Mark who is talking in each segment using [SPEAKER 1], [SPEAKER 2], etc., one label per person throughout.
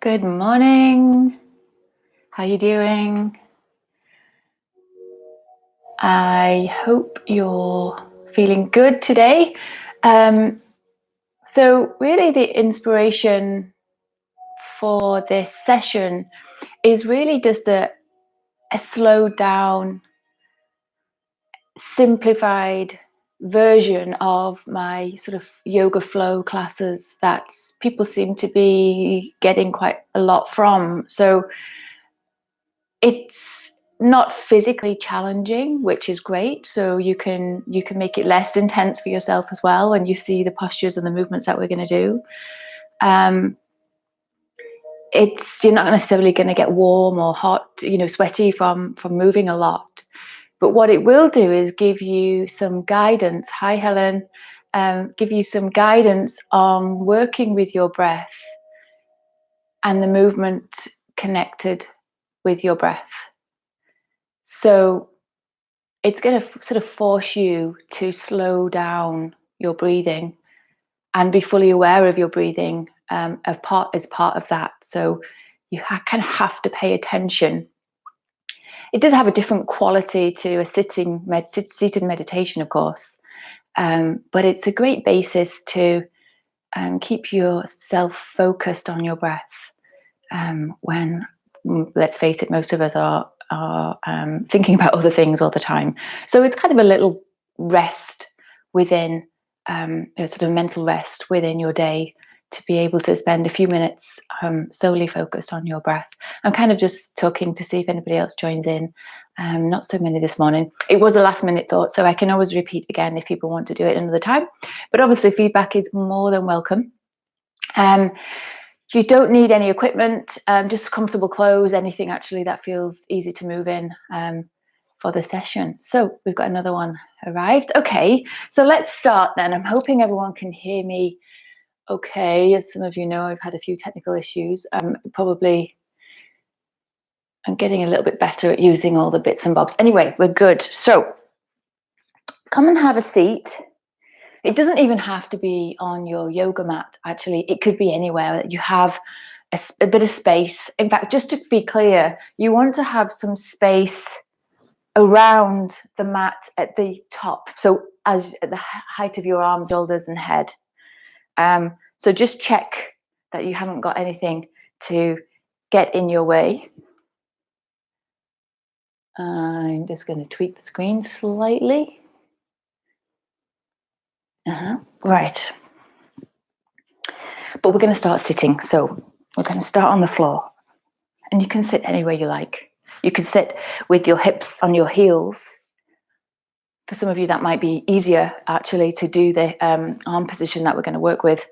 [SPEAKER 1] Good morning. How you doing? I hope you're feeling good today. So really the inspiration for this session is really just a slowed down, simplified version of my sort of yoga flow classes that people seem to be getting quite a lot from. So it's not physically challenging, which is great. So you can make it less intense for yourself as well when you see the postures and the movements that we're going to do. Um, it's you're not necessarily going to get warm or hot, sweaty from moving a lot. But what it will do is give you some guidance. Hi, Helen. Give you some guidance on working with your breath and the movement connected with your breath. So it's going to sort of force you to slow down your breathing and be fully aware of your breathing as part of that. So you kind of have to pay attention. It does have a different quality to a seated meditation, of course, but it's a great basis to keep yourself focused on your breath when, let's face it, most of us are thinking about other things all the time. So it's kind of a little rest within, a sort of mental rest within your day to be able to spend a few minutes solely focused on your breath. I'm kind of just talking to see if anybody else joins in. Not so many this morning. It was a last minute thought, so I can always repeat again if people want to do it another time. But obviously feedback is more than welcome. You don't need any equipment, just comfortable clothes, anything actually that feels easy to move in for the session. So we've got another one arrived. Okay, so let's start then. I'm hoping everyone can hear me okay. As some of you know, I've had a few technical issues. I'm getting a little bit better at using all the bits and bobs. Anyway, we're good. So come and have a seat. It doesn't even have to be on your yoga mat, actually. It could be anywhere that you have a bit of space. In fact, just to be clear, you want to have some space around the mat at the top. So as at the height of your arms, shoulders, and head. So just check that you haven't got anything to get in your way. I'm just going to tweak the screen slightly. Right. But we're going to start sitting. So we're going to start on the floor. And you can sit anywhere you like. You can sit with your hips on your heels. For some of you, that might be easier, actually, to do the arm position that we're going to work with.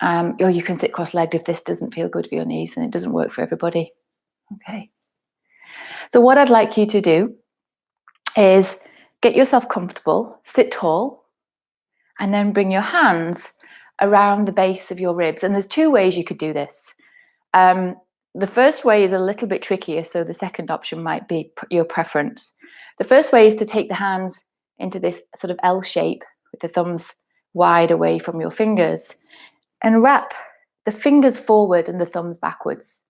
[SPEAKER 1] Or you can sit cross-legged if this doesn't feel good for your knees and it doesn't work for everybody. Okay. So what I'd like you to do is get yourself comfortable, sit tall, and then bring your hands around the base of your ribs. And there's two ways you could do this. The first way is a little bit trickier, so the second option might be your preference. The first way is to take the hands into this sort of L shape with the thumbs wide away from your fingers and wrap the fingers forward and the thumbs backwards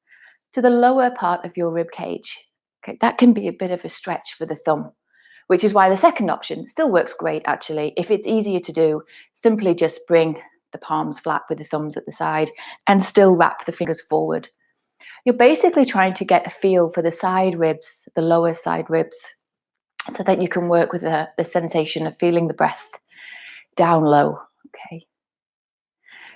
[SPEAKER 1] to the lower part of your rib cage. Okay, that can be a bit of a stretch for the thumb, which is why the second option still works great, actually. If it's easier to do, simply just bring the palms flat with the thumbs at the side and still wrap the fingers forward. You're basically trying to get a feel for the side ribs, the lower side ribs, so that you can work with the sensation of feeling the breath down low. Okay.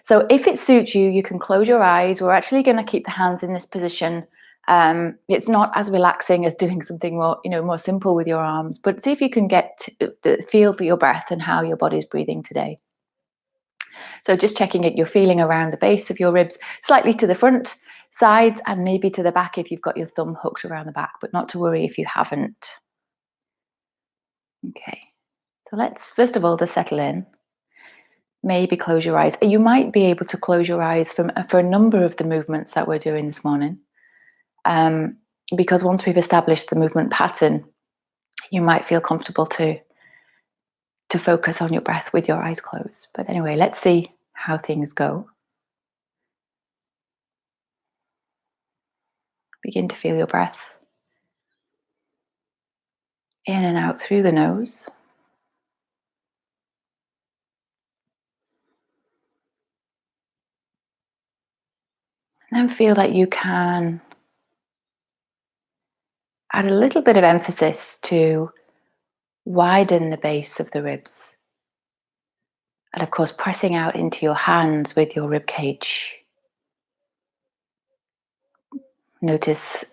[SPEAKER 1] So if it suits you, you can close your eyes. We're actually going to keep the hands in this position. It's not as relaxing as doing something more simple with your arms, but see if you can get the feel for your breath and how your body's breathing today. So just checking it, you're feeling around the base of your ribs, slightly to the front, sides, and maybe to the back if you've got your thumb hooked around the back, but not to worry if you haven't. Okay, so let's first of all just settle in. Maybe close your eyes. You might be able to close your eyes for a number of the movements that we're doing this morning, because once we've established the movement pattern, you might feel comfortable to focus on your breath with your eyes closed. But anyway, let's see how things go. begin to feel your breath in and out through the nose. And feel that you can add a little bit of emphasis to widen the base of the ribs. And of course, pressing out into your hands with your rib cage. Notice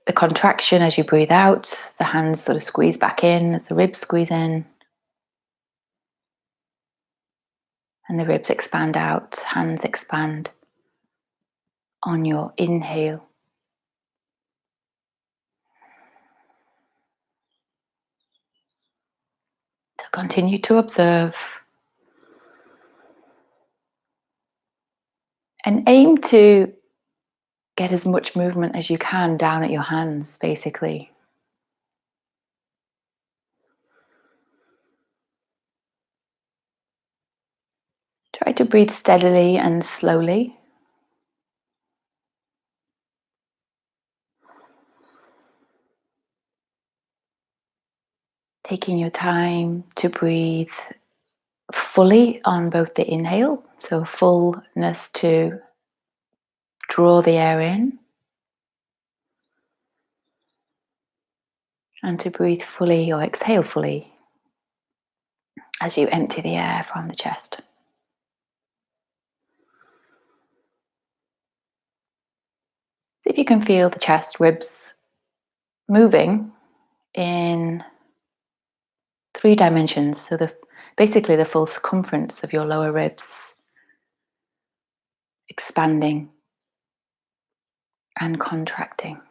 [SPEAKER 1] the contraction as you breathe out, the hands sort of squeeze back in as the ribs squeeze in. And the ribs expand out, hands expand on your inhale. So continue to observe and aim to get as much movement as you can down at your hands, basically. Try to breathe steadily and slowly. Taking your time to breathe fully on both the inhale, so fullness to draw the air in, and to breathe fully or exhale fully as you empty the air from the chest. See if you can feel the chest, ribs moving in 3 dimensions. So basically the full circumference of your lower ribs expanding and contracting.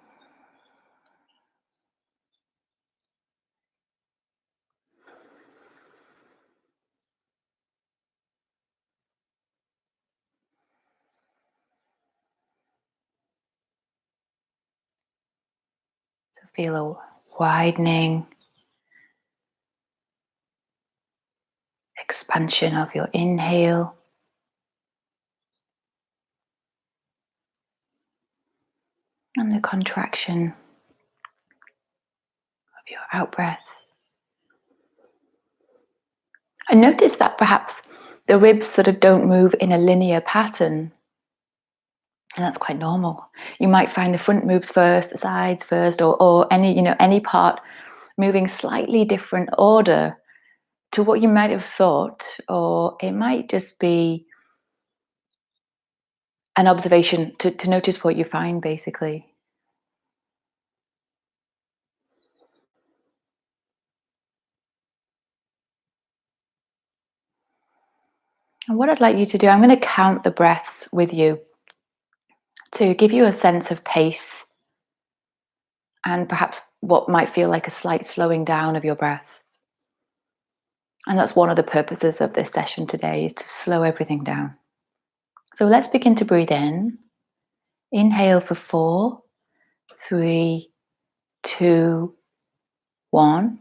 [SPEAKER 1] So feel a widening expansion of your inhale and the contraction of your out breath. And notice that perhaps the ribs sort of don't move in a linear pattern. And that's quite normal. You might find the front moves first, the sides first, or any part moving slightly different order to what you might have thought, or it might just be an observation to notice what you find, basically. And what I'd like you to do, I'm going to count the breaths with you to give you a sense of pace and perhaps what might feel like a slight slowing down of your breath. And that's one of the purposes of this session today, is to slow everything down. So let's begin to breathe in. Inhale for 4, 3, 2, 1.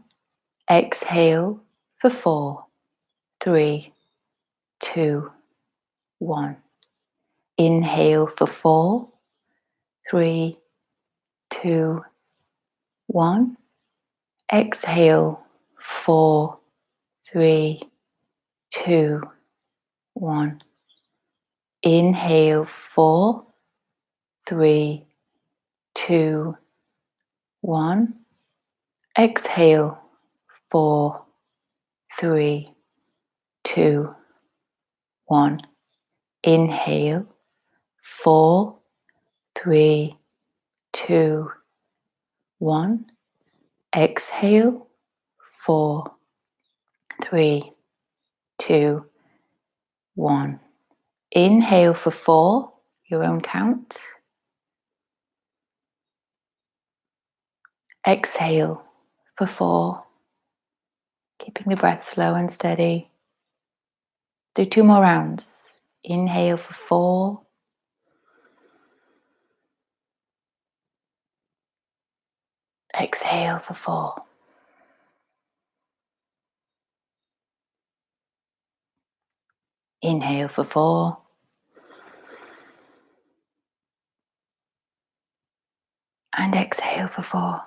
[SPEAKER 1] Exhale for 4, 3, 2, 1. Inhale for 4, 3, 2, 1. Exhale 4, 3, 2, 1. Inhale 4, 3, 2, 1. Exhale 4, 3, 2, 1. Inhale 4, 3, 2, 1. Exhale 4, 3, 2, 1. Inhale for 4, your own count. Exhale for 4, keeping the breath slow and steady. Do 2 more rounds. Inhale for 4. Exhale for 4. Inhale for 4. And exhale for 4.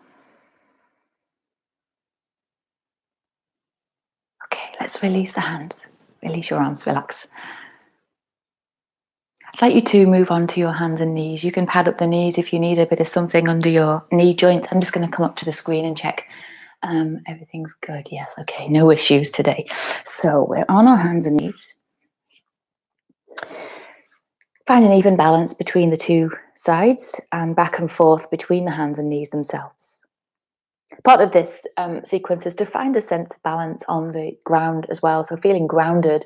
[SPEAKER 1] Okay, let's release the hands. Release your arms, relax. I'd like you to move on to your hands and knees. You can pad up the knees if you need a bit of something under your knee joints. I'm just going to come up to the screen and check everything's good. Yes, okay, no issues today. So we're on our hands and knees. Find an even balance between the two sides and back and forth between the hands and knees themselves. Part of this sequence is to find a sense of balance on the ground as well. So feeling grounded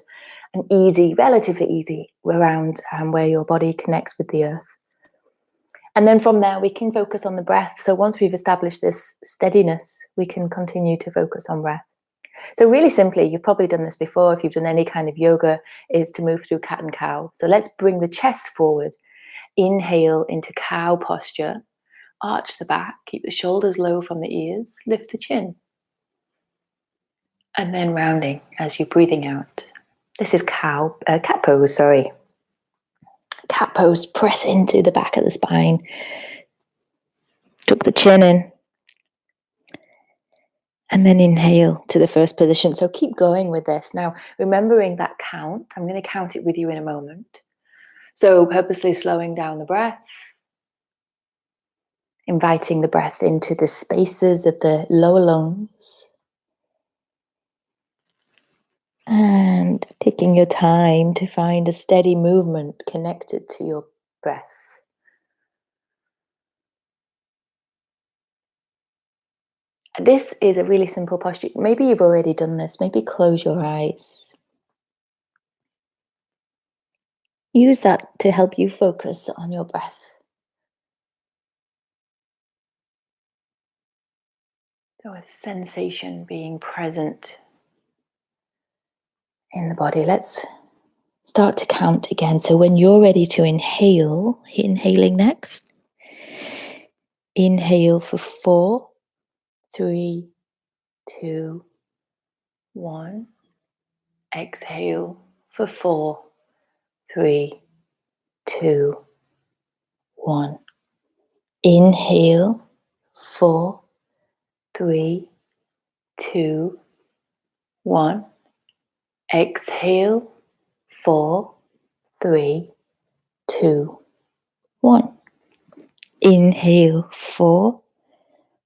[SPEAKER 1] and easy, relatively easy, around where your body connects with the earth. And then from there, we can focus on the breath. So once we've established this steadiness, we can continue to focus on breath. So really simply, you've probably done this before if you've done any kind of yoga, is to move through cat and cow. So let's bring the chest forward. Inhale into cow posture. Arch the back, keep the shoulders low from the ears, lift the chin. And then rounding as you're breathing out. This is cat pose, sorry. Cat pose, press into the back of the spine. Tuck the chin in. And then inhale to the first position. So keep going with this. Now, remembering that count, I'm going to count it with you in a moment. So purposely slowing down the breath. Inviting the breath into the spaces of the lower lungs. And taking your time to find a steady movement connected to your breath. This is a really simple posture. Maybe you've already done this. Maybe close your eyes. Use that to help you focus on your breath. So with sensation being present in the body, let's start to count again. So when you're ready to inhale, inhaling next. Inhale for 4, 3, 2, 1. Exhale for 4, 3, 2, 1. Inhale, 4, 3, 2, 1. Exhale, 4, 3, 2, 1. Inhale, 4,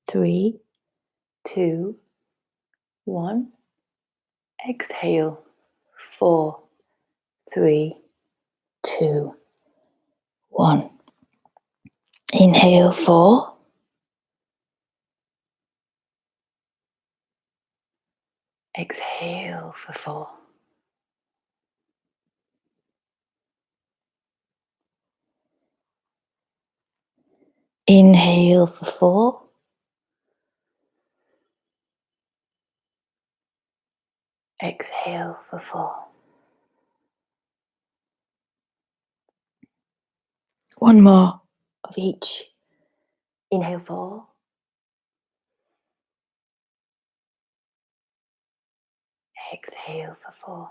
[SPEAKER 1] 3, 2, 1. Exhale, 4, 3, 2, 1. Inhale, 4. Exhale for 4. Inhale for 4. Exhale for 4. One more of each. Inhale 4. Exhale for 4.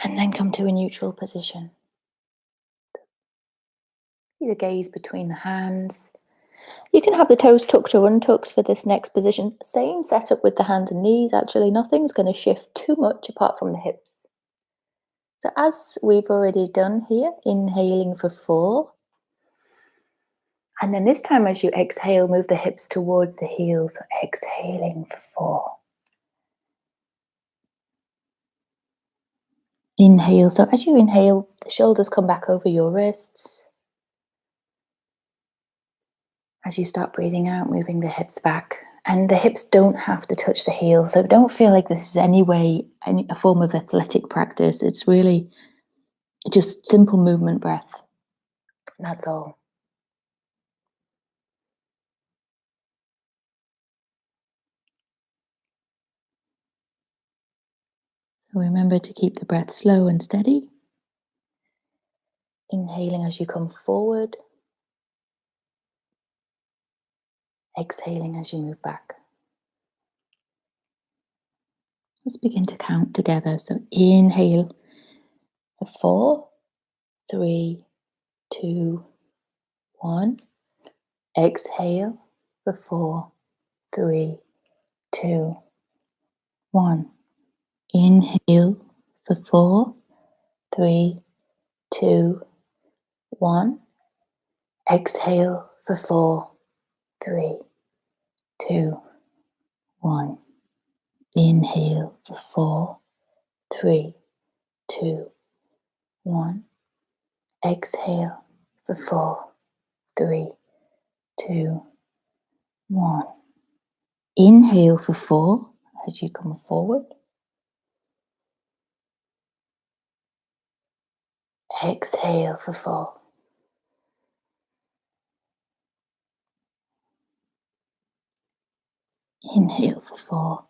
[SPEAKER 1] And then come to a neutral position. The gaze between the hands. You can have the toes tucked or untucked for this next position. Same setup with the hands and knees. Actually, nothing's going to shift too much apart from the hips. So as we've already done here, inhaling for 4. And then this time as you exhale, move the hips towards the heels. Exhaling for 4. Inhale. So as you inhale, the shoulders come back over your wrists. As you start breathing out, moving the hips back. And the hips don't have to touch the heels. So don't feel like this is a form of athletic practice. It's really just simple movement breath. That's all. So remember to keep the breath slow and steady. Inhaling as you come forward. Exhaling as you move back. Let's begin to count together. So inhale for 4, 3, 2, 1. Exhale for 4, 3, 2, 1. Inhale for 4, 3, 2, 1. Exhale for 4, 3, 2, 1. Inhale for 4, 3, 2, 1. Exhale for 4, 3, 2, 1. Inhale for 4 as you come forward. Exhale for 4. Inhale for 4.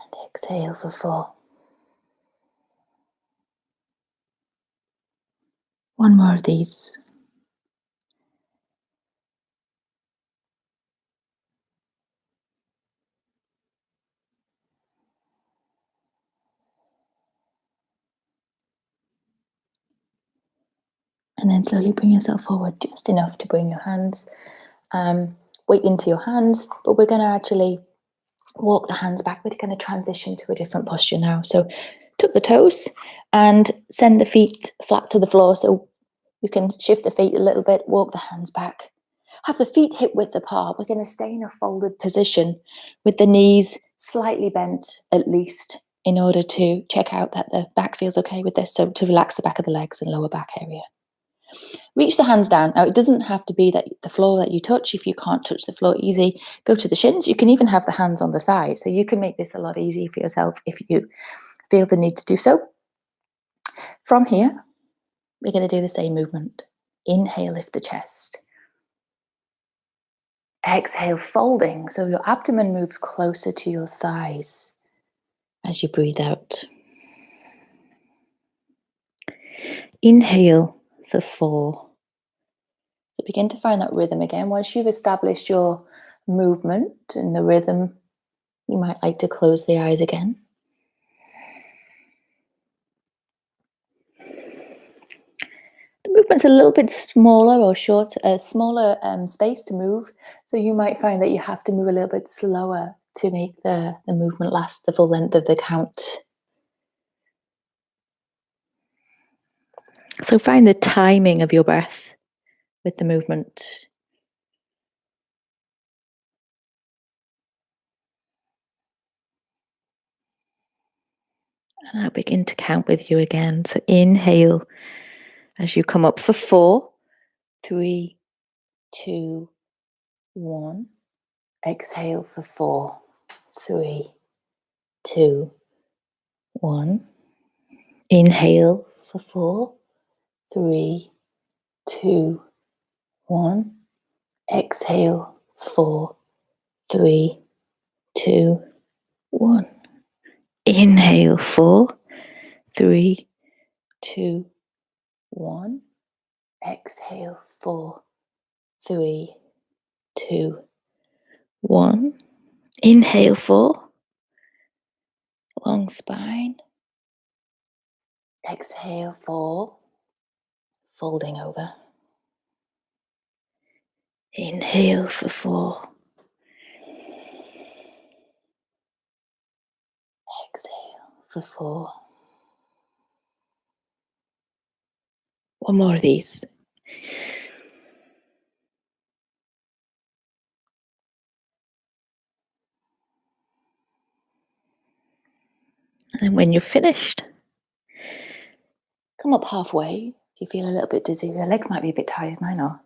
[SPEAKER 1] And exhale for 4. One more of these. And then slowly bring yourself forward, just enough to bring your hands, weight into your hands, but we're going to actually walk the hands back. We're going to transition to a different posture now. So tuck the toes and send the feet flat to the floor. So you can shift the feet a little bit, walk the hands back. Have the feet hip width apart. We're going to stay in a folded position with the knees slightly bent at least in order to check out that the back feels okay with this. So to relax the back of the legs and lower back area. Reach the hands down. Now, it doesn't have to be that the floor that you touch. If you can't touch the floor easy, go to the shins. You can even have the hands on the thighs. So you can make this a lot easier for yourself if you feel the need to do so. From here, we're going to do the same movement. Inhale, lift the chest. Exhale, folding. So your abdomen moves closer to your thighs as you breathe out. Inhale for 4. So begin to find that rhythm again. Once you've established your movement and the rhythm, you might like to close the eyes again. The movement's a little bit smaller or short, a smaller space to move. So you might find that you have to move a little bit slower to make the movement last the full length of the count. So find the timing of your breath with the movement. And I'll begin to count with you again. So inhale as you come up for 4, 3, 2, 1. Exhale for 4, 3, 2, 1. Inhale for 4, 3, 2, 1. Exhale 4, 3, 2, 1. Inhale 4, 3, 2, 1. Exhale 4, 3, 2, 1. Inhale 4. Long spine. Exhale 4. Folding over. Inhale for 4. Exhale for 4. One more of these. And then when you're finished, come up halfway. If you feel a little bit dizzy, your legs might be a bit tired, mine are.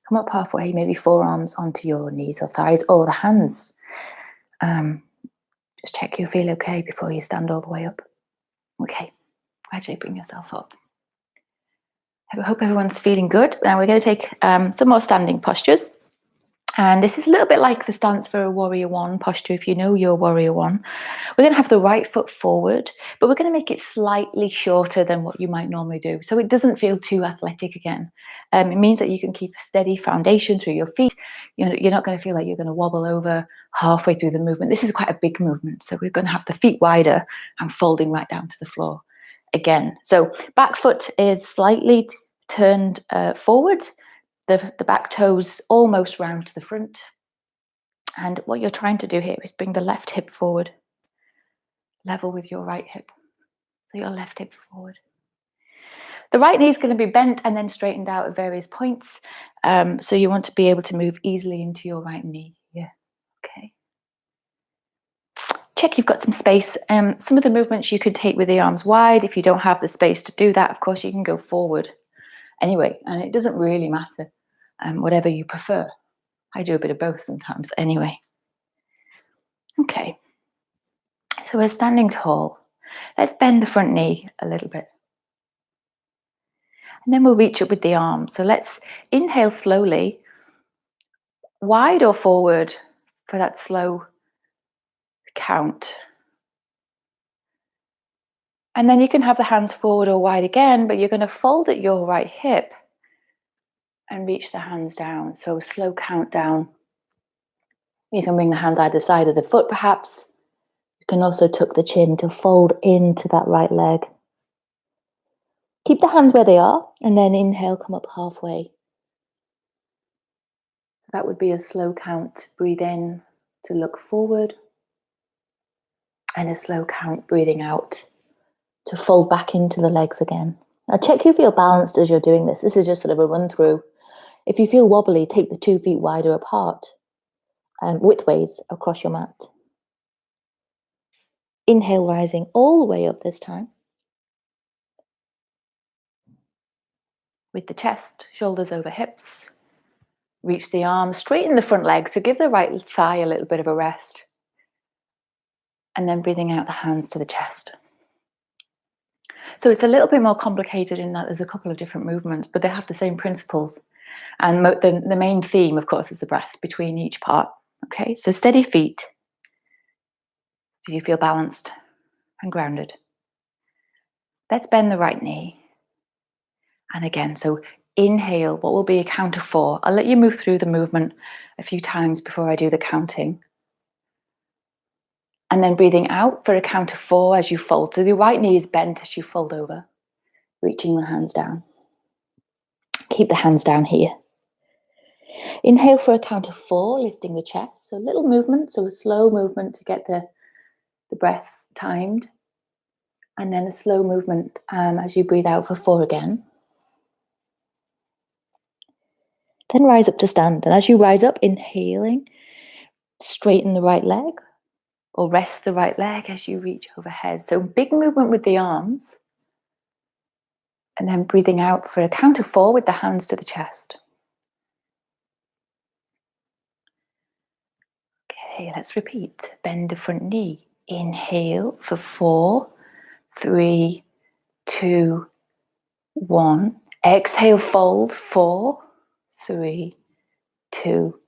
[SPEAKER 1] Come up halfway, maybe forearms onto your knees or thighs or the hands. Just check you feel okay before you stand all the way up. Okay, gradually bring yourself up. I hope everyone's feeling good. Now we're going to take some more standing postures. And this is a little bit like the stance for a warrior one posture. If you know your warrior one, we're going to have the right foot forward, but we're going to make it slightly shorter than what you might normally do, so it doesn't feel too athletic again. It means that you can keep a steady foundation through your feet. You're not going to feel like you're going to wobble over halfway through the movement. This is quite a big movement, so we're going to have the feet wider and folding right down to the floor again. So back foot is slightly turned forward. The back toes almost round to the front. And what you're trying to do here is bring the left hip forward, level with your right hip. So your left hip forward. The right knee is going to be bent and then straightened out at various points. So you want to be able to move easily into your right knee. Yeah, okay. Check you've got some space. Some of the movements you could take with the arms wide. If you don't have the space to do that, of course, you can go forward anyway. And it doesn't really matter, whatever you prefer. I do a bit of both sometimes anyway. Okay, so we're standing tall. Let's bend the front knee a little bit. And then we'll reach up with the arms. So let's inhale slowly, wide or forward for that slow count. And then you can have the hands forward or wide again, but you're going to fold at your right hip and reach the hands down. So slow count down. You can bring the hands either side of the foot perhaps. You can also tuck the chin to fold into that right leg. Keep the hands where they are and then inhale, come up halfway. That would be a slow count. Breathe in to look forward and a slow count breathing out to fold back into the legs again. Now check you feel balanced as you're doing this. This is just sort of a run through. If you feel wobbly, take the 2 feet wider apart and widthways across your mat. Inhale, rising all the way up this time. With the chest, shoulders over hips. Reach the arms, straighten the front leg to give the right thigh a little bit of a rest. And then breathing out the hands to the chest. So it's a little bit more complicated in that there's a couple of different movements, but they have the same principles. And the main theme, of course, is the breath between each part. Okay, so steady feet. Do you feel balanced and grounded? Let's bend the right knee. And again, so inhale, what will be a count of 4. I'll let you move through the movement a few times before I do the counting. And then breathing out for a count of 4 as you fold. So the right knee is bent as you fold over, reaching the hands down. Keep the hands down here. Inhale for a count of 4, lifting the chest. So little movement, so a slow movement to get the breath timed. And then a slow movement as you breathe out for 4 again. Then rise up to stand. And as you rise up, inhaling, straighten the right leg or rest the right leg as you reach overhead. So big movement with the arms. And then breathing out for a count of 4 with the hands to the chest. Okay, let's repeat. Bend the front knee. Inhale for 4, 3, 2, 1. Exhale, fold. 4, 3, 2,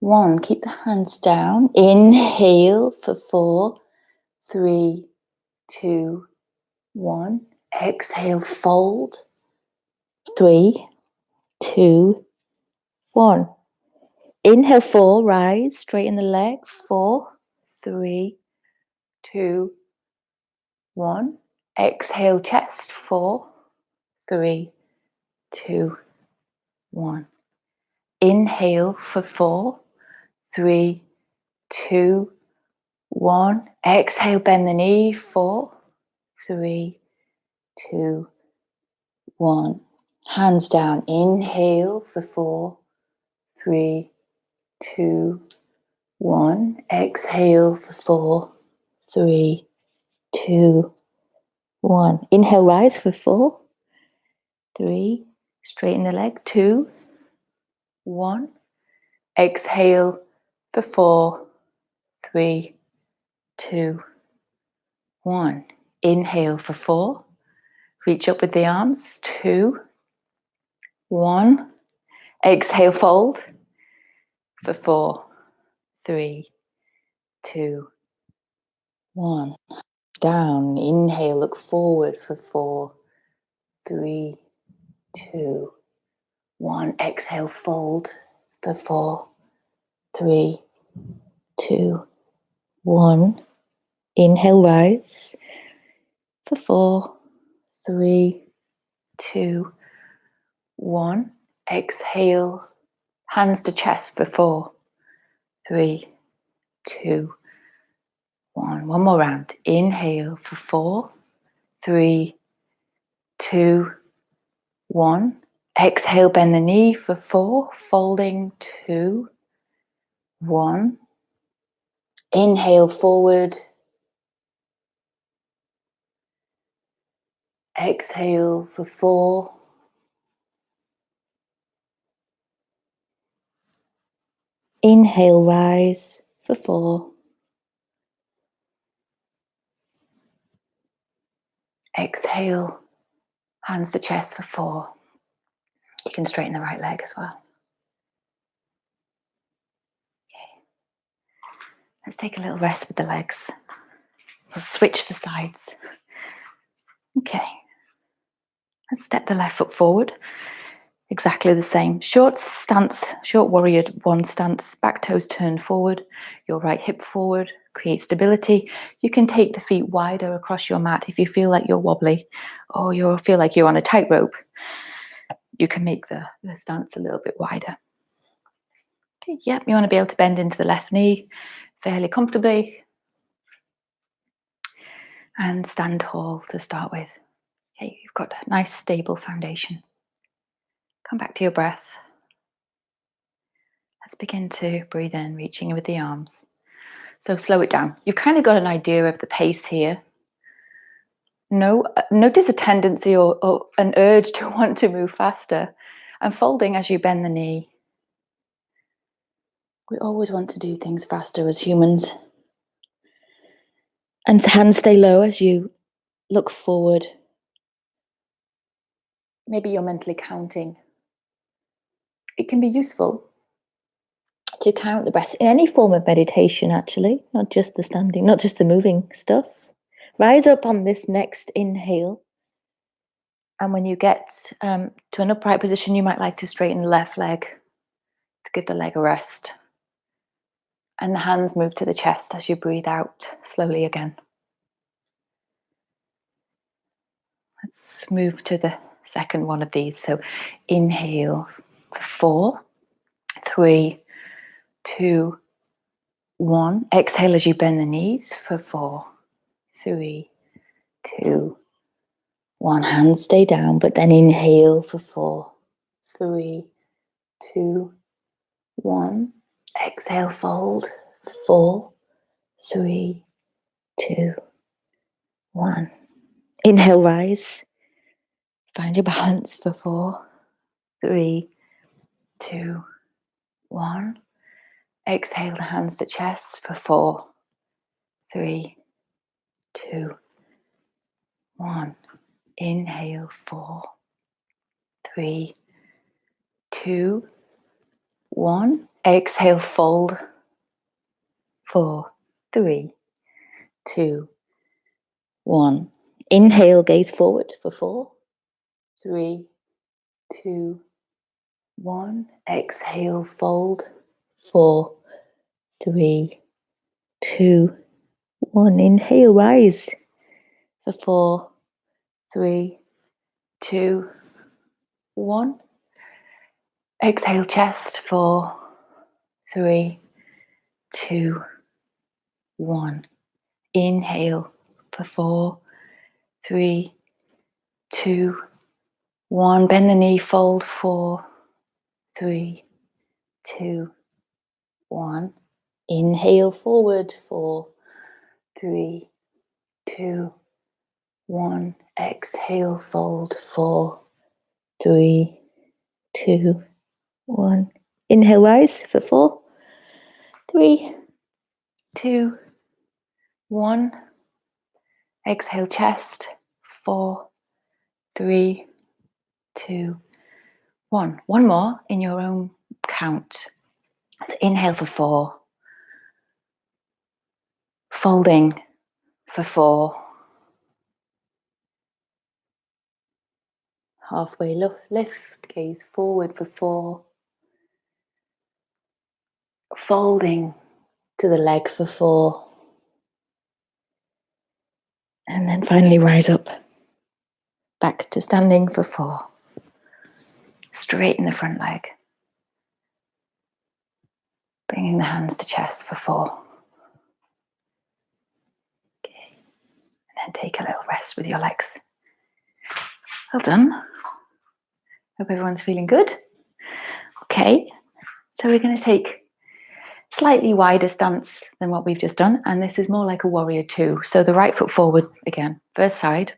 [SPEAKER 1] 1. Keep the hands down. Inhale for 4, 3, 2, 1. Exhale, fold. 3, 2, 1. Inhale, 4, rise, straighten the leg. 4, 3, 2, 1. Exhale, chest. 4, 3, 2, 1. Inhale for 4, 3, 2, 1. Exhale, bend the knee. 4, 3, 2, 1. Hands down. Inhale for 4, 3, 2, 1. Exhale for 4, 3, 2, 1. Inhale, rise for 4, 3. Straighten the leg. 2, 1. Exhale for 4, 3, 2, 1. Inhale for 4. Reach up with the arms. 2, 1. Exhale, fold. for 4, 3, 2, 1. Down. Inhale, look forward for 4, 3, 2, 1. Exhale, fold for 4, 3, 2, 1. Inhale, rise for 4, 3, 2, 1. Exhale, hands to chest for 4, 3, 2, 1. One more round. Inhale for 4, 3, 2, 1. Exhale, bend the knee for 4, folding 2, 1. Inhale forward. Exhale for 4. Inhale, rise for 4. Exhale, hands to chest for 4. You can straighten the right leg as well. Okay. Let's take a little rest with the legs. We'll switch the sides. Okay. Let's step the left foot forward. Exactly the same. Short stance, short warrior one stance, back toes turned forward, your right hip forward, create stability. You can take the feet wider across your mat if you feel like you're wobbly or you feel like you're on a tightrope. You can make the stance a little bit wider. Okay, yep, you want to be able to bend into the left knee fairly comfortably and stand tall to start with. Okay, you've got a nice stable foundation. Come back to your breath. Let's begin to breathe in, reaching in with the arms. So slow it down. You've kind of got an idea of the pace here. Notice a tendency or an urge to want to move faster, and folding as you bend the knee. We always want to do things faster as humans. And hands stay low as you look forward. Maybe you're mentally counting. It can be useful to count the breaths in any form of meditation, actually, not just the standing, not just the moving stuff. Rise up on this next inhale. And when you get to an upright position, you might like to straighten the left leg to give the leg a rest. And the hands move to the chest as you breathe out slowly again. Let's move to the second one of these. So inhale for 4, 3, 2, 1. Exhale as you bend the knees for 4, 3, 2, 1. Hands stay down, but then inhale for 4, 3, 2, 1. Exhale, fold. 4, 3, 2, 1. Inhale, rise. Find your balance for 4, 3, 2, 1. Exhale the hands to chest for 4, 3, 2, 1. Inhale 4, 3, 2, 1. Exhale, fold. 4, 3, 2, 1. Inhale, gaze forward for 4, 3, 2, 1. Exhale, fold. 4, 3, 2, 1. Inhale, rise for 4, 3, 2, 1. Exhale, chest. 4, 3, 2, 1. Inhale for 4, 3, 2, 1. Bend the knee, fold. 4, 3, 2, 1. Inhale forward. 4, 3, 2, 1. Exhale, fold. 4, 3, 2, 1. Inhale, rise for 4, 3, 2, 1. Exhale, chest. 4, 3, 2, 1. One more in your own count. So inhale for 4. Folding for 4. Halfway lift, gaze forward for 4. Folding to the leg for 4. And then finally rise up. Back to standing for 4. Straighten the front leg. Bringing the hands to chest for 4. Okay. And then take a little rest with your legs. Well done. Hope everyone's feeling good. Okay, so we're going to take slightly wider stance than what we've just done, and this is more like a warrior 2. So the right foot forward again, first side.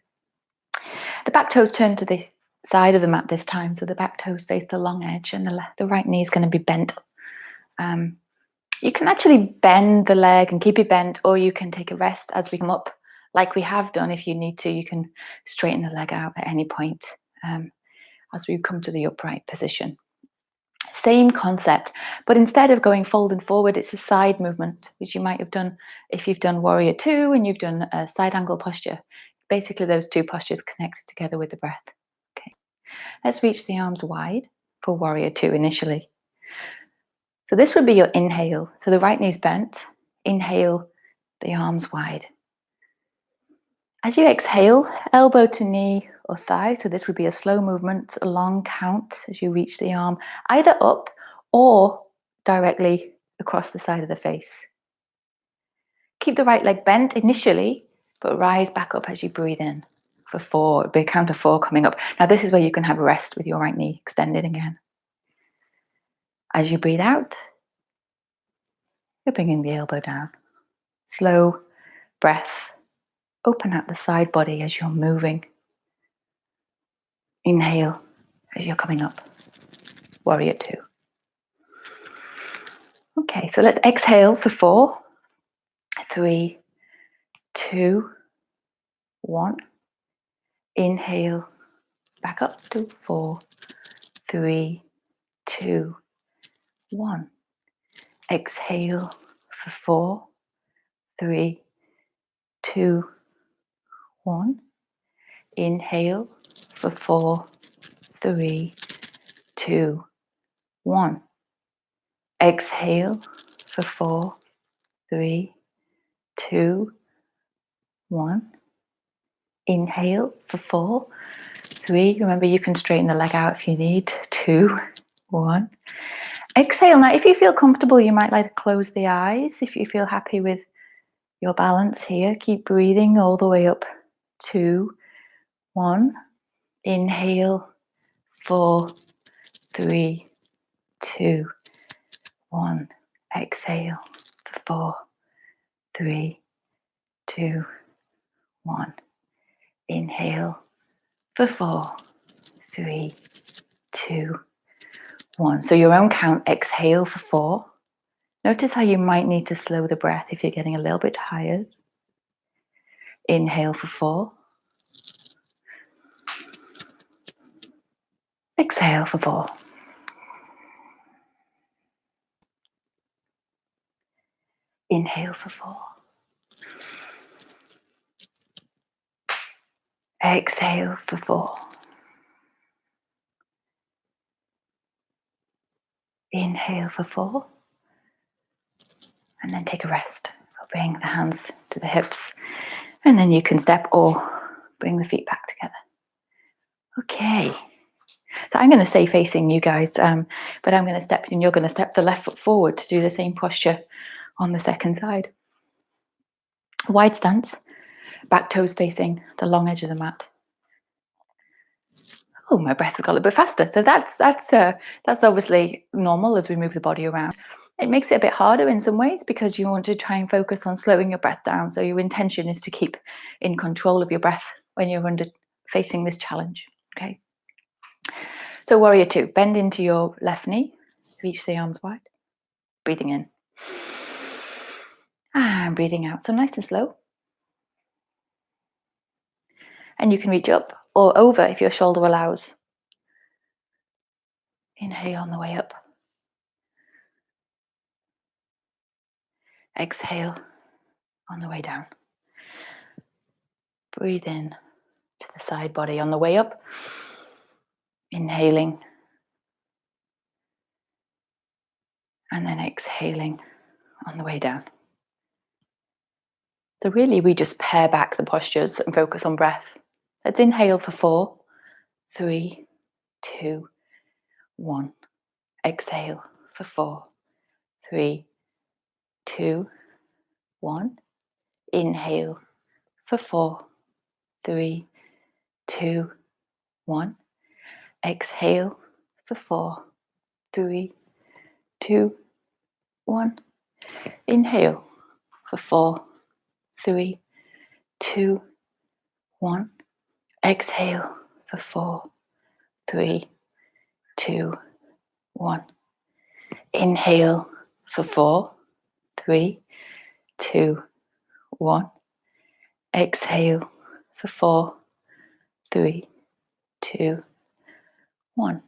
[SPEAKER 1] The back toes turn to the side of the mat this time, so the back toes face the long edge, and the right knee is going to be bent. You can actually bend the leg and keep it bent, or you can take a rest as we come up, like we have done. If you need to, you can straighten the leg out at any point as we come to the upright position. Same concept, but instead of going folded forward, it's a side movement, which you might have done if you've done warrior 2 and you've done a side angle posture. Basically, those two postures connected together with the breath. Okay, let's reach the arms wide for warrior 2 initially. So this would be your inhale. So the right knee's bent. Inhale, the arms wide. As you exhale, elbow to knee or thigh, so this would be a slow movement, a long count as you reach the arm, either up or directly across the side of the face. Keep the right leg bent initially, but rise back up as you breathe in for 4. It'll be a count of 4 coming up. Now this is where you can have a rest with your right knee extended again. As you breathe out, you're bringing the elbow down. Slow breath. Open out the side body as you're moving. Inhale as you're coming up. Warrior 2. Okay, so let's exhale for 4. 3, 2, 1. Inhale, back up to 4, 3, 2, 1. Exhale for 4, 3, 2, 1. Inhale for 4, 3, 2, 1. Exhale for 4, 3, 2, 1. Inhale for 4, 3. Remember, you can straighten the leg out if you need. 2, 1. Exhale. Now, if you feel comfortable, you might like to close the eyes. If you feel happy with your balance here, keep breathing all the way up. 2, 1. Inhale. 4, 3, 2, 1. Exhale for 4, 3, 2, 1. Inhale for 4, 3, 2, 1. So your own count. Exhale for 4. Notice how you might need to slow the breath if you're getting a little bit tired. Inhale for 4. Exhale for 4. Inhale for 4. Exhale for 4. Inhale for 4. And then take a rest. So bring the hands to the hips. And then you can step or bring the feet back together. Okay. So I'm going to stay facing you guys, but I'm going to step and you're going to step the left foot forward to do the same posture on the second side. Wide stance, back toes facing the long edge of the mat. Oh, my breath has got a little bit faster. So that's obviously normal as we move the body around. It makes it a bit harder in some ways because you want to try and focus on slowing your breath down. So your intention is to keep in control of your breath when you're facing this challenge. Okay. So warrior 2, bend into your left knee, reach the arms wide, breathing in and breathing out. So nice and slow. And you can reach up or over if your shoulder allows. Inhale on the way up. Exhale on the way down. Breathe in to the side body on the way up. Inhaling. And then exhaling on the way down. So really we just pare back the postures and focus on breath. Let's inhale for 4, 3, 2, 1. Exhale for 4, 3, 2, 1. Inhale for 4, 3, 2, 1. Exhale for 4, 3, 2, 1. Inhale for 4, 3, 2, 1. Exhale for 4, 3, 2, 1. Inhale for 4, 3, 2, 1. Exhale for 4, 3, 2, 1.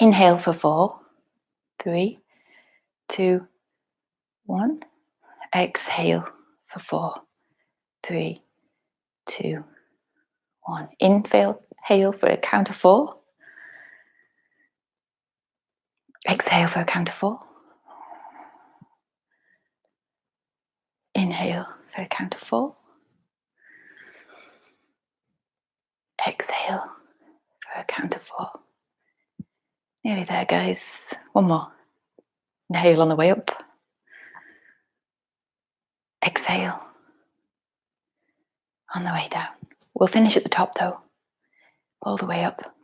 [SPEAKER 1] Inhale for 4, 3, 2, 1. Exhale for 4, 3, 2, 1. Inhale for a count of 4. Exhale for a count of 4. Inhale for a count of 4. Exhale for a count of 4. Nearly there, guys. One more. Inhale on the way up. Exhale on the way down. We'll finish at the top though, all the way up.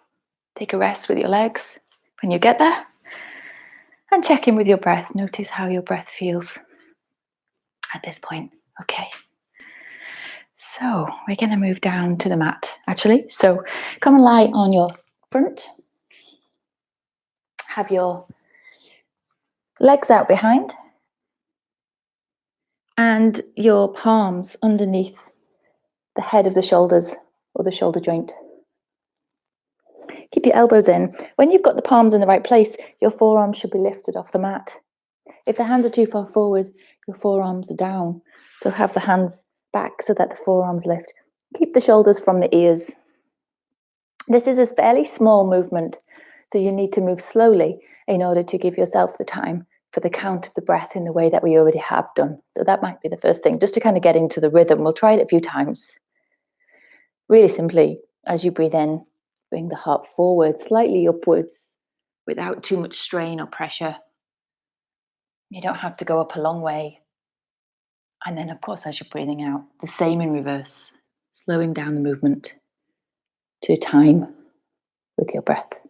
[SPEAKER 1] Take a rest with your legs when you get there and check in with your breath. Notice how your breath feels at this point. Okay. So we're going to move down to the mat actually. So come and lie on your front. Have your legs out behind and your palms underneath the head of the shoulders or the shoulder joint. Keep your elbows in. When you've got the palms in the right place, your forearms should be lifted off the mat. If the hands are too far forward, your forearms are down. So have the hands back so that the forearms lift. Keep the shoulders from the ears. This is a fairly small movement, so you need to move slowly in order to give yourself the time for the count of the breath in the way that we already have done. So that might be the first thing, just to kind of get into the rhythm. We'll try it a few times. Really simply, as you breathe in, bring the heart forward, slightly upwards, without too much strain or pressure. You don't have to go up a long way. And then, of course, as you're breathing out, the same in reverse, slowing down the movement to time with your breath.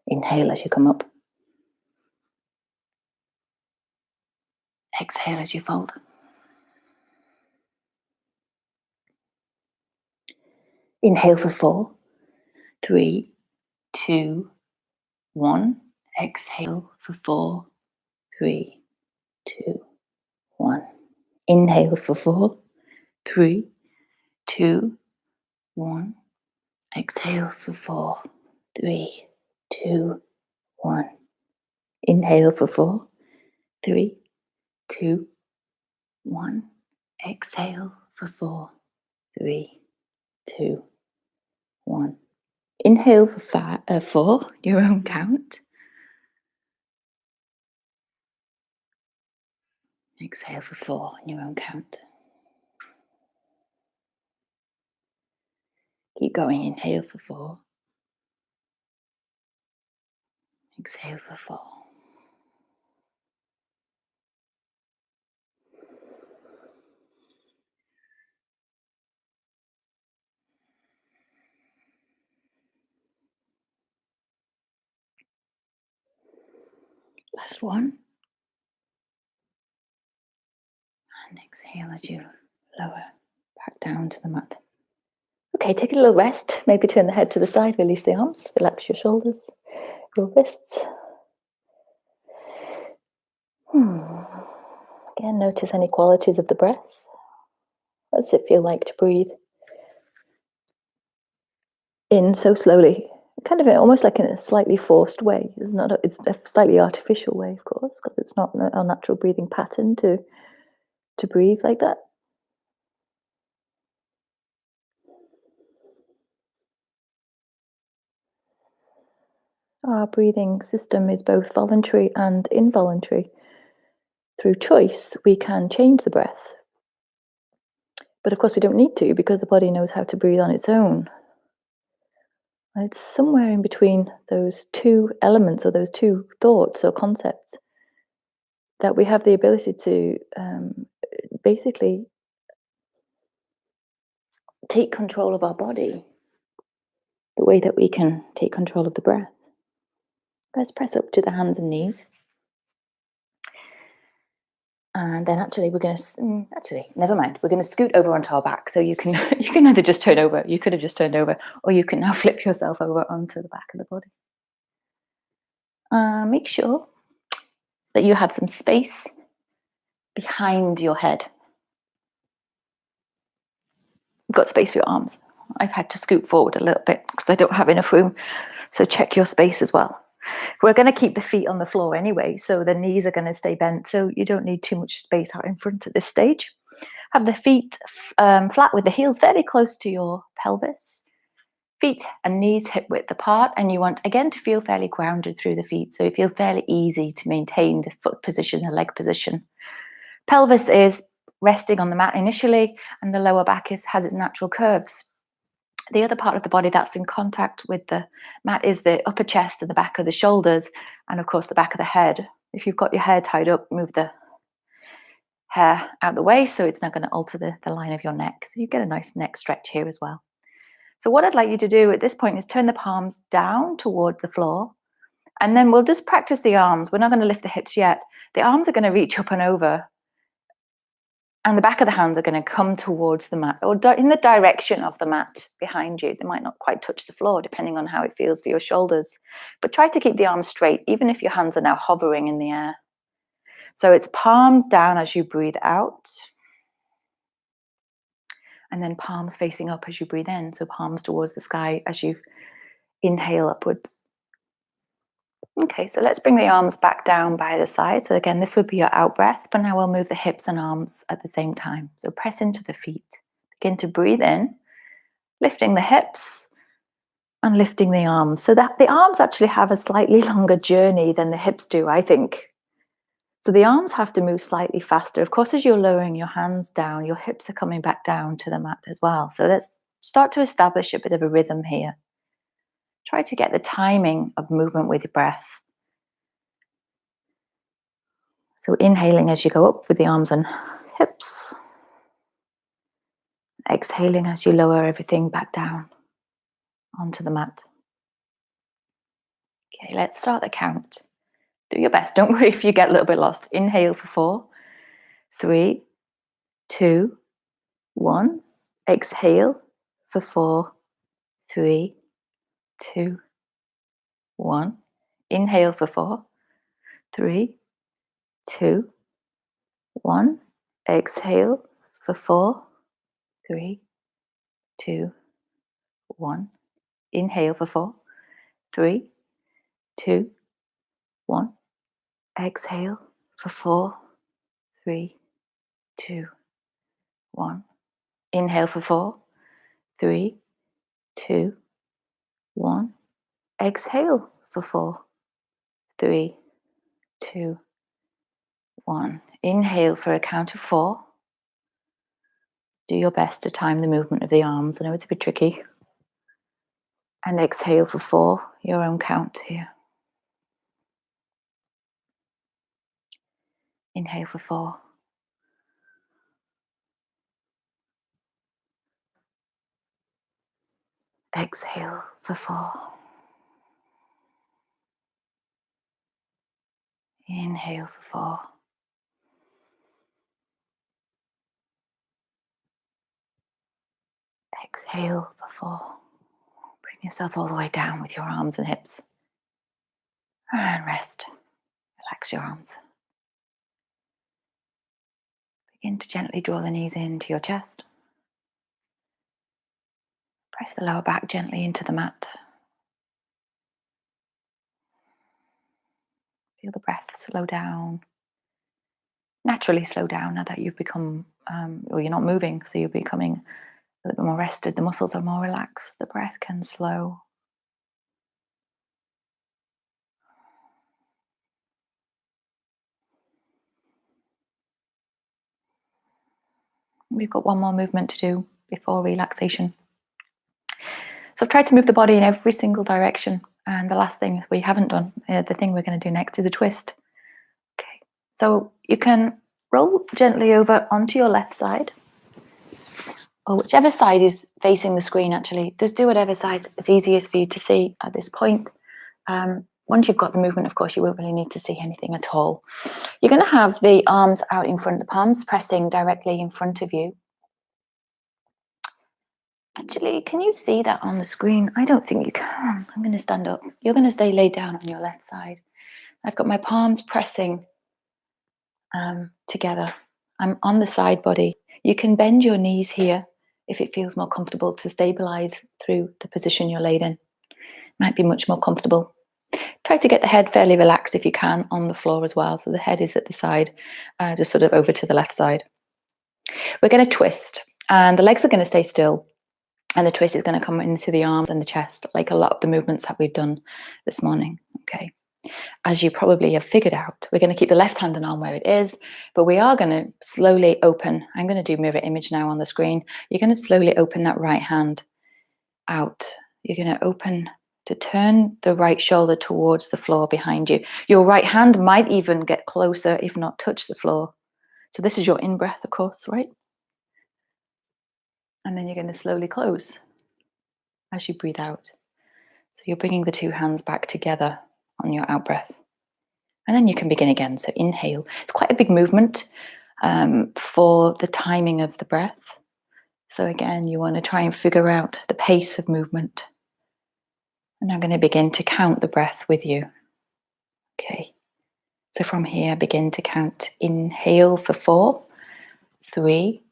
[SPEAKER 1] Inhale as you come up. Exhale as you fold. Inhale for 4, 3, 2, 1. Exhale for 4, 3, 2, 1. Inhale for 4, 3, 2, 1. Exhale for 4, 3, 2, 1. Inhale for 4, 3, 2, 1. Exhale for 4, 3, 2, 1. Inhale for 4, your own count. Exhale for 4, your own count. Keep going. Inhale for 4. Exhale for 4. Last one. And exhale as you lower back down to the mat. Okay, take a little rest. Maybe turn the head to the side, release the arms, relax your shoulders, your wrists. Again, notice any qualities of the breath. What does it feel like to breathe in so slowly kind of almost like in a slightly forced way. It's a slightly artificial way, of course, because it's not our natural breathing pattern to breathe like that. Our breathing system is both voluntary and involuntary. Through choice, we can change the breath. But of course, we don't need to because the body knows how to breathe on its own. And it's somewhere in between those two elements or those two thoughts or concepts that we have the ability to basically take control of our body the way that we can take control of the breath. Let's press up to the hands and knees. And then actually we're going to, never mind. We're going to scoot over onto our back. So you can you can either just turn over, you could have just turned over, or you can now flip yourself over onto the back of the body. Make sure that you have some space behind your head. You've got space for your arms. I've had to scoot forward a little bit because I don't have enough room. So check your space as well. We're going to keep the feet on the floor anyway, so the knees are going to stay bent, so you don't need too much space out in front at this stage. Have the feet flat with the heels fairly close to your pelvis. Feet and knees hip width apart, and you want, again, to feel fairly grounded through the feet, so it feels fairly easy to maintain the foot position, the leg position. Pelvis is resting on the mat initially, and the lower back has its natural curves. The other part of the body that's in contact with the mat is the upper chest and the back of the shoulders, and of course the back of the head. If you've got your hair tied up, move the hair out the way so it's not going to alter the line of your neck. So you get a nice neck stretch here as well. So what I'd like you to do at this point is turn the palms down towards the floor, and then we'll just practice the arms. We're not going to lift the hips yet. The arms are going to reach up and over, and the back of the hands are going to come towards the mat or in the direction of the mat behind you. They might not quite touch the floor depending on how it feels for your shoulders, but try to keep the arms straight even if your hands are now hovering in the air. So it's palms down as you breathe out, and then palms facing up as you breathe in. So palms towards the sky as you inhale upwards. Okay, so let's bring the arms back down by the side. So again, this would be your out breath, but now we'll move the hips and arms at the same time. So press into the feet. Begin to breathe in, lifting the hips and lifting the arms. So that the arms actually have a slightly longer journey than the hips do, I think. So the arms have to move slightly faster. Of course, as you're lowering your hands down, your hips are coming back down to the mat as well. So let's start to establish a bit of a rhythm here. Try to get the timing of movement with your breath. So inhaling as you go up with the arms and hips. Exhaling as you lower everything back down onto the mat. Okay, let's start the count. Do your best. Don't worry if you get a little bit lost. Inhale for 4, 3, 2, 1. Exhale for 4, 3, 2, 1. Inhale for 4, 3, 2, 1. Exhale for 4, 3, 2, 1. Inhale for 4, 3, 2, 1. Exhale for 4, 3, 2, 1. Inhale for 4, 3, 2, 1. Exhale for 4, 3, 2, 1. Inhale for a count of 4. Do your best to time the movement of the arms. I know it's a bit tricky. And exhale for 4, your own count here. Inhale for 4. Exhale for 4. Inhale for 4. Exhale for 4. Bring yourself all the way down with your arms and hips. And rest. Relax your arms. Begin to gently draw the knees into your chest. Press the lower back gently into the mat. Feel the breath slow down. Naturally slow down now that you've become, or you're not moving, so you're becoming a little bit more rested. The muscles are more relaxed. The breath can slow. We've got one more movement to do before relaxation. So I've tried to move the body in every single direction. And the last thing we haven't done, the thing we're going to do next, is a twist. Okay, so you can roll gently over onto your left side, or whichever side is facing the screen, actually. Just do whatever side is easiest for you to see at this point. Once you've got the movement, of course, you won't really need to see anything at all. You're going to have the arms out in front, the palms pressing directly in front of you. Actually, can you see that on the screen? I don't think you can. I'm going to stand up. You're going to stay laid down on your left side. I've got my palms pressing together. I'm on the side body. You can bend your knees here if it feels more comfortable to stabilize through the position you're laid in. Might be much more comfortable. Try to get the head fairly relaxed if you can on the floor as well. So the head is at the side, just sort of over to the left side. We're going to twist, and the legs are going to stay still, and the twist is going to come into the arms and the chest, like a lot of the movements that we've done this morning. Okay. As you probably have figured out, we're going to keep the left hand and arm where it is, but we are going to slowly open. I'm going to do mirror image now on the screen. You're going to slowly open that right hand out. You're going to open to turn the right shoulder towards the floor behind you. Your right hand might even get closer, if not touch the floor. So this is your in-breath, of course, right? And then you're going to slowly close as you breathe out. So you're bringing the two hands back together on your out-breath. And then you can begin again. So inhale. It's quite a big movement for the timing of the breath. So again, you want to try and figure out the pace of movement. And I'm going to begin to count the breath with you. Okay. So from here, begin to count. Inhale for 4, 3,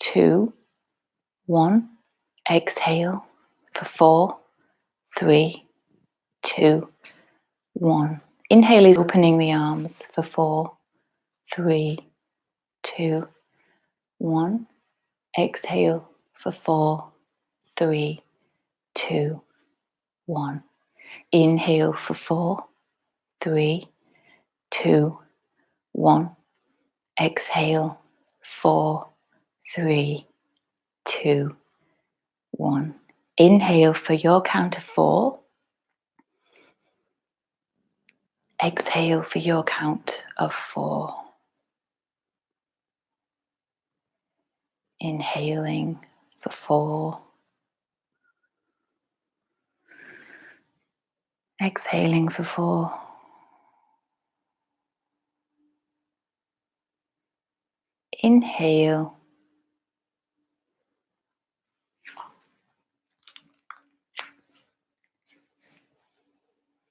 [SPEAKER 1] 2, 1. Exhale for 4, 3, 2, 1. Inhale is opening the arms for 4, 3, 2, 1. Exhale for 4, 3, 2, 1. Inhale for 4, 3, 2, 1. Exhale 4, 3, 2, 1. Inhale for your count of 4. Exhale for your count of 4. Inhaling for 4. Exhaling for 4. Inhale.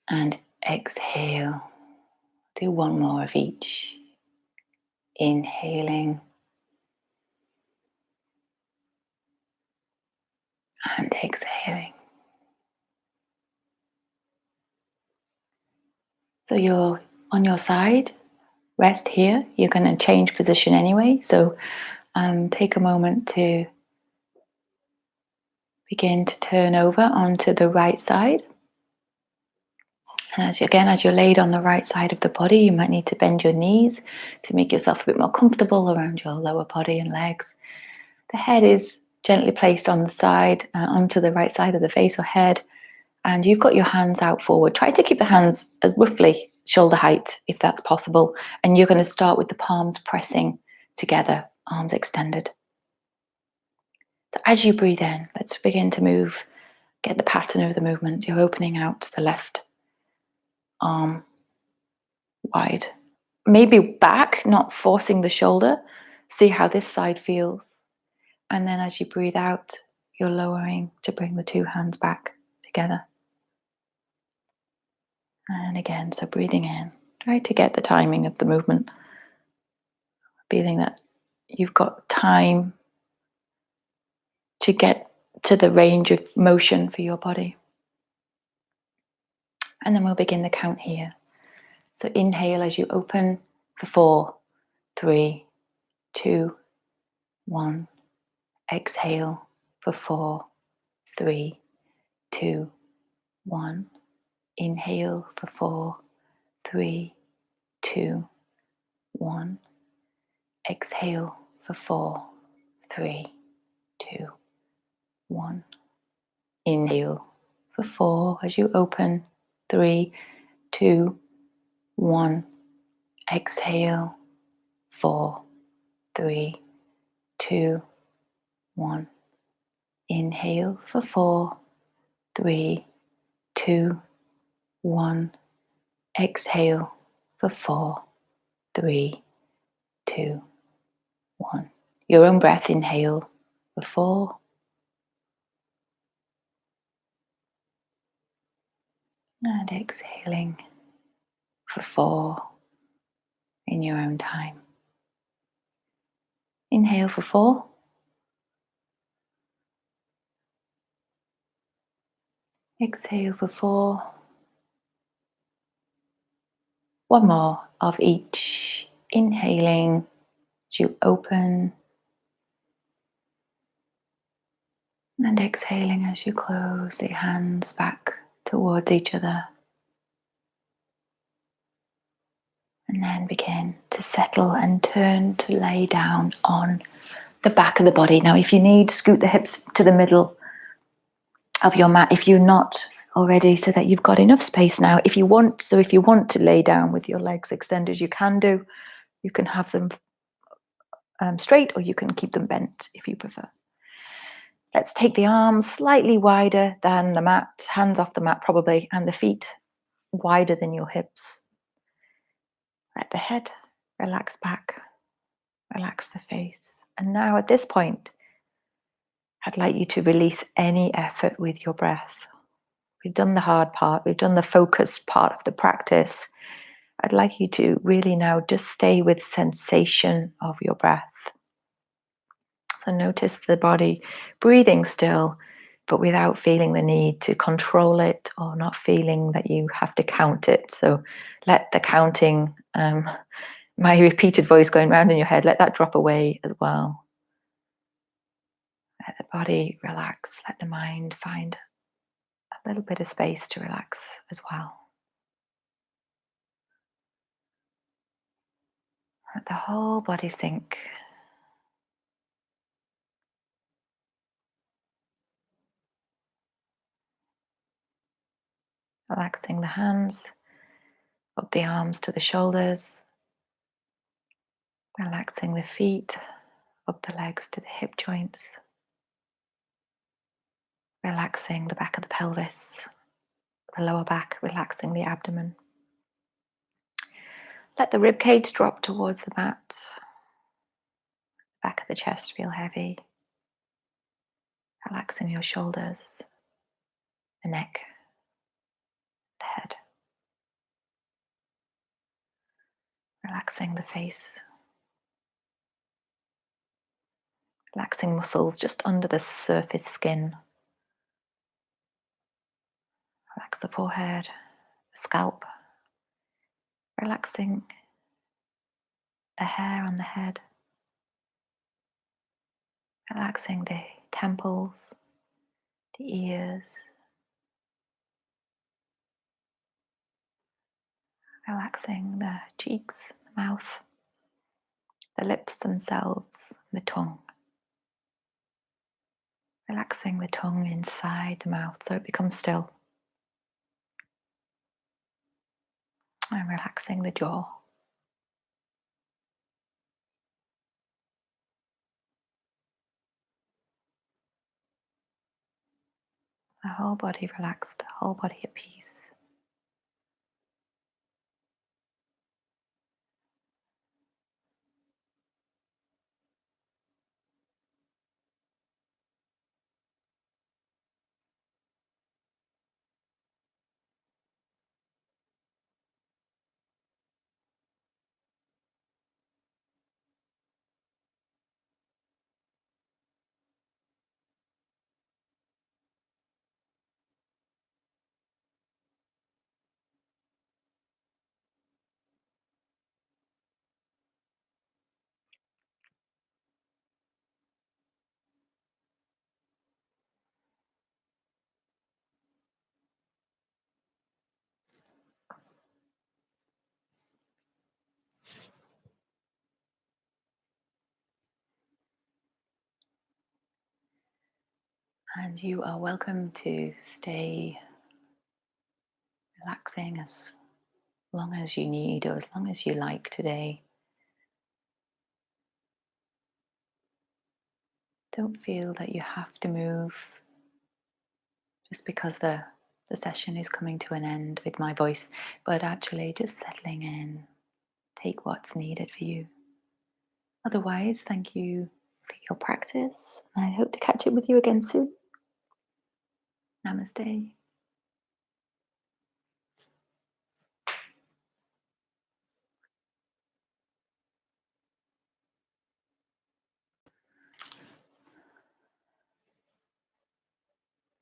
[SPEAKER 1] And exhale. Do one more of each. Inhaling. And exhaling. So you're on your side. Rest here. You're going to change position anyway. So take a moment to begin to turn over onto the right side. And as you're laid on the right side of the body, you might need to bend your knees to make yourself a bit more comfortable around your lower body and legs. The head is gently placed on the side, onto the right side of the face or head, and you've got your hands out forward. Try to keep the hands as roughly shoulder height, if that's possible. And you're going to start with the palms pressing together, arms extended. So as you breathe in, let's begin to move, get the pattern of the movement. You're opening out the left arm wide. Maybe back, not forcing the shoulder. See how this side feels. And then as you breathe out, you're lowering to bring the two hands back together. And again, so breathing in. Try to get the timing of the movement. Feeling that you've got time to get to the range of motion for your body. And then we'll begin the count here. So inhale as you open for 4, 3, 2, 1. Exhale for 4, 3, 2, 1. Inhale for 4, 3, 2, 1. Exhale for 4, 3, 2, 1. Inhale for 4 as you open. 3, 2, 1. Exhale. 4, 3, 2, 1. Inhale for 4, 3, 2, 1. Exhale for 4, 3, 2, 1. Your own breath. Inhale for 4. And exhaling for 4 in your own time. Inhale for 4. Exhale for 4. One more of each. Inhaling as you open. And exhaling as you close the hands back towards each other. And then begin to settle and turn to lay down on the back of the body. Now, if you need, scoot the hips to the middle of your mat if you're not already, so that you've got enough space now. If you want to lay down with your legs extended, you can do. You can have them straight, or you can keep them bent if you prefer. Let's take the arms slightly wider than the mat, hands off the mat probably, and the feet wider than your hips. Let the head relax back, relax the face. And now at this point, I'd like you to release any effort with your breath. We've done the hard part, we've done the focused part of the practice. I'd like you to really now just stay with sensation of your breath. So notice the body breathing still, but without feeling the need to control it, or not feeling that you have to count it. So let the counting, my repeated voice going round in your head, let that drop away as well. Let the body relax, let the mind find a little bit of space to relax as well. Let the whole body sink. Relaxing the hands, up the arms to the shoulders. Relaxing the feet, up the legs to the hip joints. Relaxing the back of the pelvis, the lower back, relaxing the abdomen. Let the rib cage drop towards the mat. Back of the chest feel heavy. Relaxing your shoulders, the neck, the head. Relaxing the face. Relaxing muscles just under the surface skin. Relax the forehead, the scalp. Relaxing the hair on the head. Relaxing the temples, the ears. Relaxing the cheeks, the mouth, the lips themselves, the tongue. Relaxing the tongue inside the mouth so it becomes still. And relaxing the jaw. The whole body relaxed, the whole body at peace. And you are welcome to stay relaxing as long as you need or as long as you like today. Don't feel that you have to move just because the session is coming to an end with my voice, but actually just settling in. Take what's needed for you. Otherwise, thank you for your practice. I hope to catch up with you again soon. Namaste.